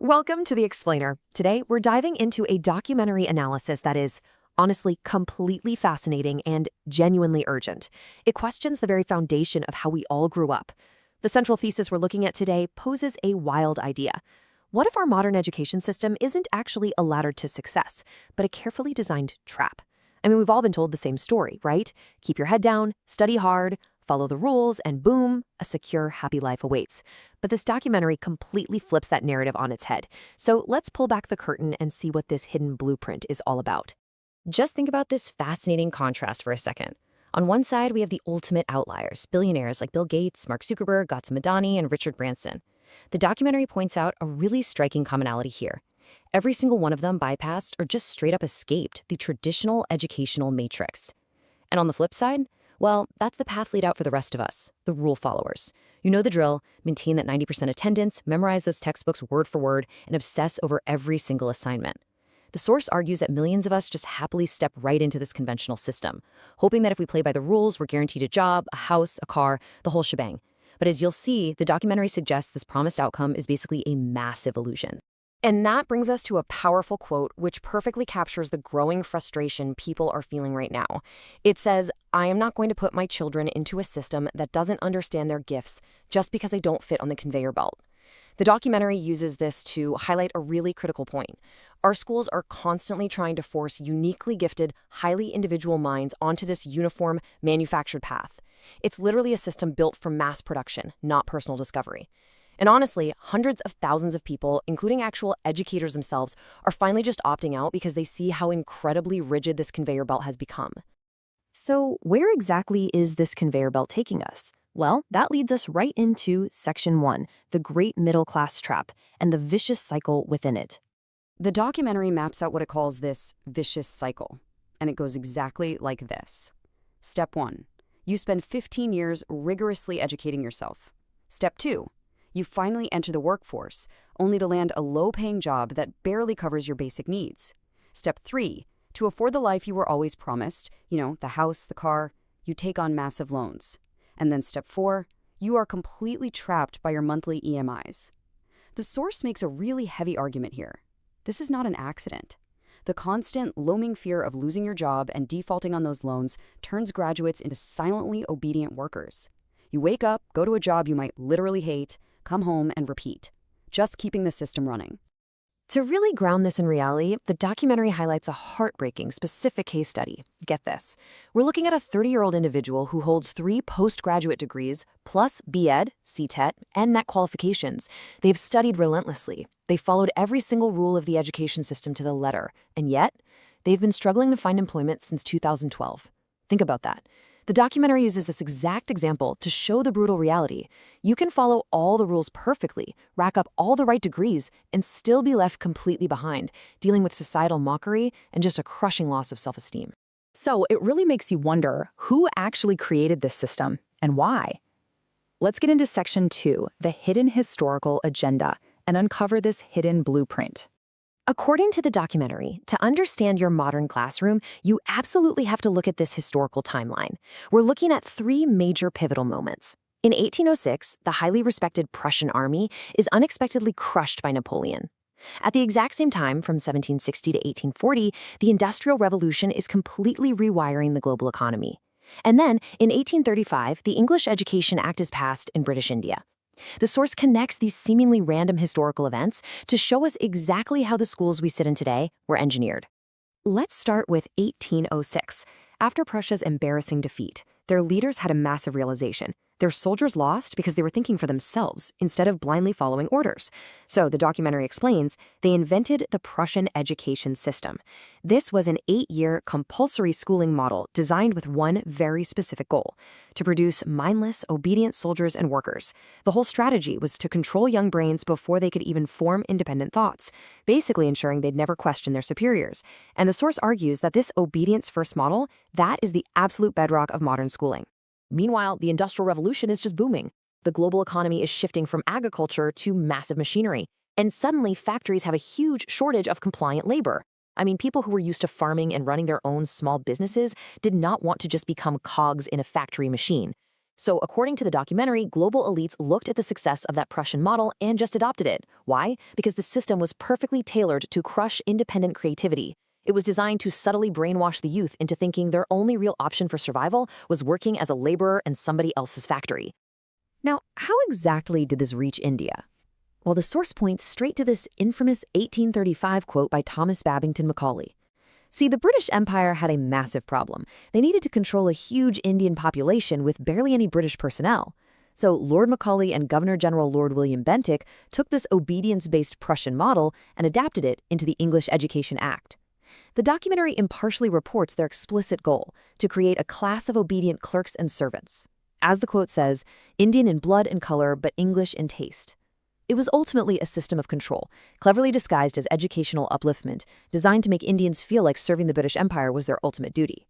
Welcome to The Explainer. Today, we're diving into a documentary analysis that is, honestly, completely fascinating and genuinely urgent. It questions the very foundation of how we all grew up. The central thesis we're looking at today poses a wild idea. What if our modern education system isn't actually a ladder to success, but a carefully designed trap? I mean, we've all been told the same story, right? Keep your head down, study hard, follow the rules, and boom, a secure, happy life awaits. But this documentary completely flips that narrative on its head. So let's pull back the curtain and see what this hidden blueprint is all about. Just think about this fascinating contrast for a second. On one side, we have the ultimate outliers, billionaires like Bill Gates, Mark Zuckerberg, Gautam Adani, and Richard Branson. The documentary points out a really striking commonality here. Every single one of them bypassed or just straight up escaped the traditional educational matrix. And on the flip side, well, that's the path laid out for the rest of us, the rule followers. You know the drill: maintain that 90% attendance, memorize those textbooks word for word, and obsess over every single assignment. The source argues that millions of us just happily step right into this conventional system, hoping that if we play by the rules, we're guaranteed a job, a house, a car, the whole shebang. But as you'll see, the documentary suggests this promised outcome is basically a massive illusion. And that brings us to a powerful quote which perfectly captures the growing frustration people are feeling right now. It says, "I am not going to put my children into a system that doesn't understand their gifts just because they don't fit on the conveyor belt." The documentary uses this to highlight a really critical point. Our schools are constantly trying to force uniquely gifted, highly individual minds onto this uniform, manufactured path. It's literally a system built for mass production, not personal discovery. And honestly, hundreds of thousands of people, including actual educators themselves, are finally just opting out because they see how incredibly rigid this conveyor belt has become. So where exactly is this conveyor belt taking us? Well, that leads us right into Section 1, the Great Middle Class Trap, and the vicious cycle within it. The documentary maps out what it calls this vicious cycle, and it goes exactly like this. Step 1. You spend 15 years rigorously educating yourself. Step 2. You finally enter the workforce, only to land a low-paying job that barely covers your basic needs. Step 3. To afford the life you were always promised, the house, the car, you take on massive loans. And then Step 4. You are completely trapped by your monthly EMIs. The source makes a really heavy argument here. This is not an accident. The constant, looming fear of losing your job and defaulting on those loans turns graduates into silently obedient workers. You wake up, go to a job you might literally hate, come home, and repeat, just keeping the system running. To really ground this in reality, the documentary highlights a heartbreaking, specific case study. Get this. We're looking at a 30-year-old individual who holds 3 postgraduate degrees, plus B.Ed, C.Tet, and NET qualifications. They've studied relentlessly. They followed every single rule of the education system to the letter, and yet, they've been struggling to find employment since 2012. Think about that. The documentary uses this exact example to show the brutal reality. You can follow all the rules perfectly, rack up all the right degrees, and still be left completely behind, dealing with societal mockery and just a crushing loss of self-esteem. So it really makes you wonder who actually created this system and why. Let's get into Section 2, the hidden historical agenda, and uncover this hidden blueprint. According to the documentary, to understand your modern classroom, you absolutely have to look at this historical timeline. We're looking at 3 major pivotal moments. In 1806, the highly respected Prussian army is unexpectedly crushed by Napoleon. At the exact same time, from 1760 to 1840, the Industrial Revolution is completely rewiring the global economy. And then, in 1835, the English Education Act is passed in British India. The source connects these seemingly random historical events to show us exactly how the schools we sit in today were engineered. Let's start with 1806. After Prussia's embarrassing defeat, their leaders had a massive realization. Their soldiers lost because they were thinking for themselves instead of blindly following orders. So, the documentary explains, they invented the Prussian education system. This was an 8-year compulsory schooling model designed with one very specific goal: to produce mindless, obedient soldiers and workers. The whole strategy was to control young brains before they could even form independent thoughts, basically ensuring they'd never question their superiors. And the source argues that this obedience-first model, that is the absolute bedrock of modern schooling. Meanwhile, the Industrial Revolution is just booming. The global economy is shifting from agriculture to massive machinery, and suddenly factories have a huge shortage of compliant labor. I mean, people who were used to farming and running their own small businesses did not want to just become cogs in a factory machine. So according to the documentary, global elites looked at the success of that Prussian model and just adopted it. Why? Because the system was perfectly tailored to crush independent creativity. It was designed to subtly brainwash the youth into thinking their only real option for survival was working as a laborer in somebody else's factory. Now, how exactly did this reach India? Well, the source points straight to this infamous 1835 quote by Thomas Babington Macaulay. See, the British Empire had a massive problem. They needed to control a huge Indian population with barely any British personnel. So Lord Macaulay and Governor-General Lord William Bentinck took this obedience-based Prussian model and adapted it into the English Education Act. The documentary impartially reports their explicit goal, to create a class of obedient clerks and servants. As the quote says, Indian in blood and color, but English in taste. It was ultimately a system of control, cleverly disguised as educational upliftment, designed to make Indians feel like serving the British Empire was their ultimate duty.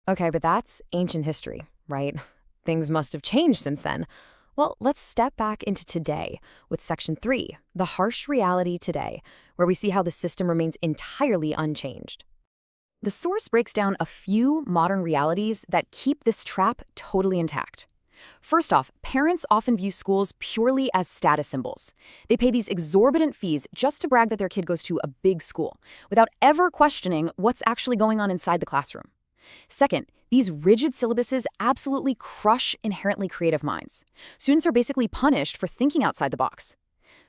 Okay, but that's ancient history, right? Things must have changed since then. Well, let's step back into today with Section 3, the harsh reality today, where we see how the system remains entirely unchanged. The source breaks down a few modern realities that keep this trap totally intact. First off, parents often view schools purely as status symbols. They pay these exorbitant fees just to brag that their kid goes to a big school, without ever questioning what's actually going on inside the classroom. Second, these rigid syllabuses absolutely crush inherently creative minds. Students are basically punished for thinking outside the box.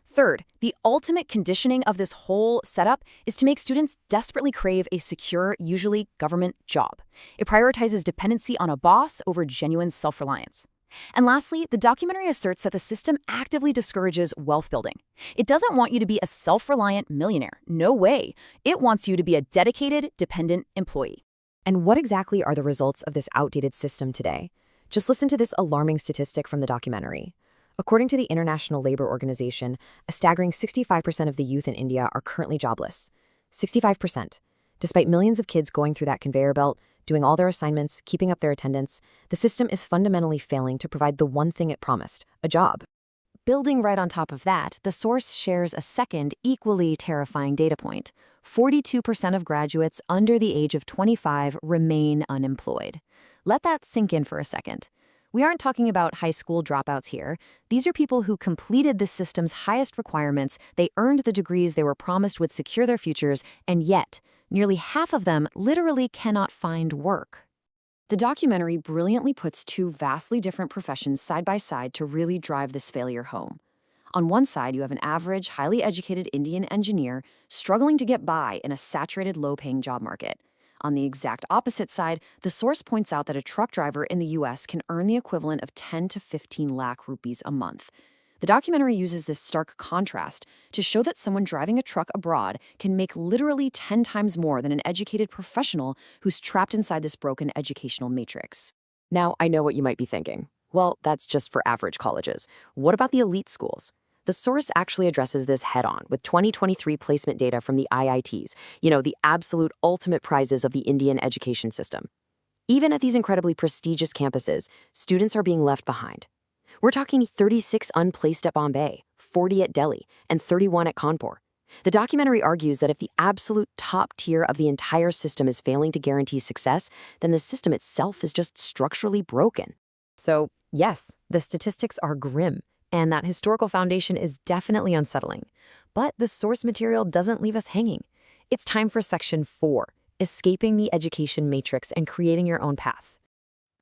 Third, the ultimate conditioning of this whole setup is to make students desperately crave a secure, usually government job. It prioritizes dependency on a boss over genuine self-reliance. And lastly, the documentary asserts that the system actively discourages wealth building. It doesn't want you to be a self-reliant millionaire. No way. It wants you to be a dedicated, dependent employee. And what exactly are the results of this outdated system today? Just listen to this alarming statistic from the documentary. According to the International Labor Organization, a staggering 65% of the youth in India are currently jobless. 65%. Despite millions of kids going through that conveyor belt, doing all their assignments, keeping up their attendance, the system is fundamentally failing to provide the one thing it promised, a job. Building right on top of that, the source shares a second, equally terrifying data point. 42% of graduates under the age of 25 remain unemployed. Let that sink in for a second. We aren't talking about high school dropouts here. These are people who completed the system's highest requirements, they earned the degrees they were promised would secure their futures, and yet, nearly half of them literally cannot find work. The documentary brilliantly puts two vastly different professions side by side to really drive this failure home. On one side, you have an average, highly educated Indian engineer struggling to get by in a saturated, low-paying job market. On the exact opposite side, the source points out that a truck driver in the US can earn the equivalent of 10 to 15 lakh rupees a month. The documentary uses this stark contrast to show that someone driving a truck abroad can make literally 10 times more than an educated professional who's trapped inside this broken educational matrix. Now, I know what you might be thinking. Well, that's just for average colleges. What about the elite schools? The source actually addresses this head-on with 2023 placement data from the IITs, the absolute ultimate prizes of the Indian education system. Even at these incredibly prestigious campuses, students are being left behind. We're talking 36 unplaced at Bombay, 40 at Delhi, and 31 at Kanpur. The documentary argues that if the absolute top tier of the entire system is failing to guarantee success, then the system itself is just structurally broken. So, yes, the statistics are grim, and that historical foundation is definitely unsettling. But the source material doesn't leave us hanging. It's time for Section 4, escaping the education matrix and creating your own path.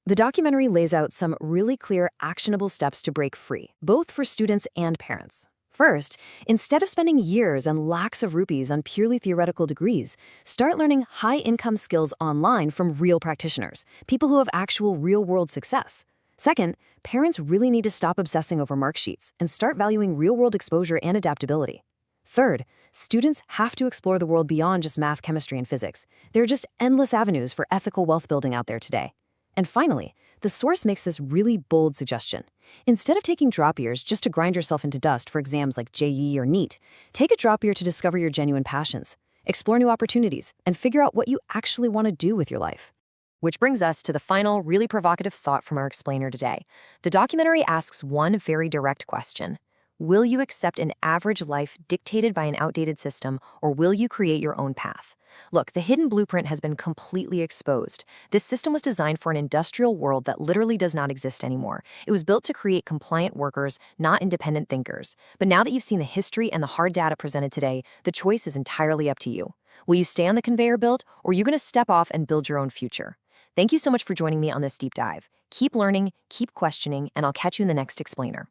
The documentary lays out some really clear, actionable steps to break free, both for students and parents. First, instead of spending years and lakhs of rupees on purely theoretical degrees, start learning high-income skills online from real practitioners, people who have actual real-world success. Second, parents really need to stop obsessing over mark sheets and start valuing real-world exposure and adaptability. Third, students have to explore the world beyond just math, chemistry, and physics. There are just endless avenues for ethical wealth building out there today. And finally, the source makes this really bold suggestion. Instead of taking drop years just to grind yourself into dust for exams like JEE or NEET, take a drop year to discover your genuine passions, explore new opportunities, and figure out what you actually want to do with your life. Which brings us to the final, really provocative thought from our explainer today. The documentary asks one very direct question. Will you accept an average life dictated by an outdated system, or will you create your own path? Look, the hidden blueprint has been completely exposed. This system was designed for an industrial world that literally does not exist anymore. It was built to create compliant workers, not independent thinkers. But now that you've seen the history and the hard data presented today, the choice is entirely up to you. Will you stay on the conveyor belt, or are you going to step off and build your own future? Thank you so much for joining me on this deep dive. Keep learning, keep questioning, and I'll catch you in the next explainer.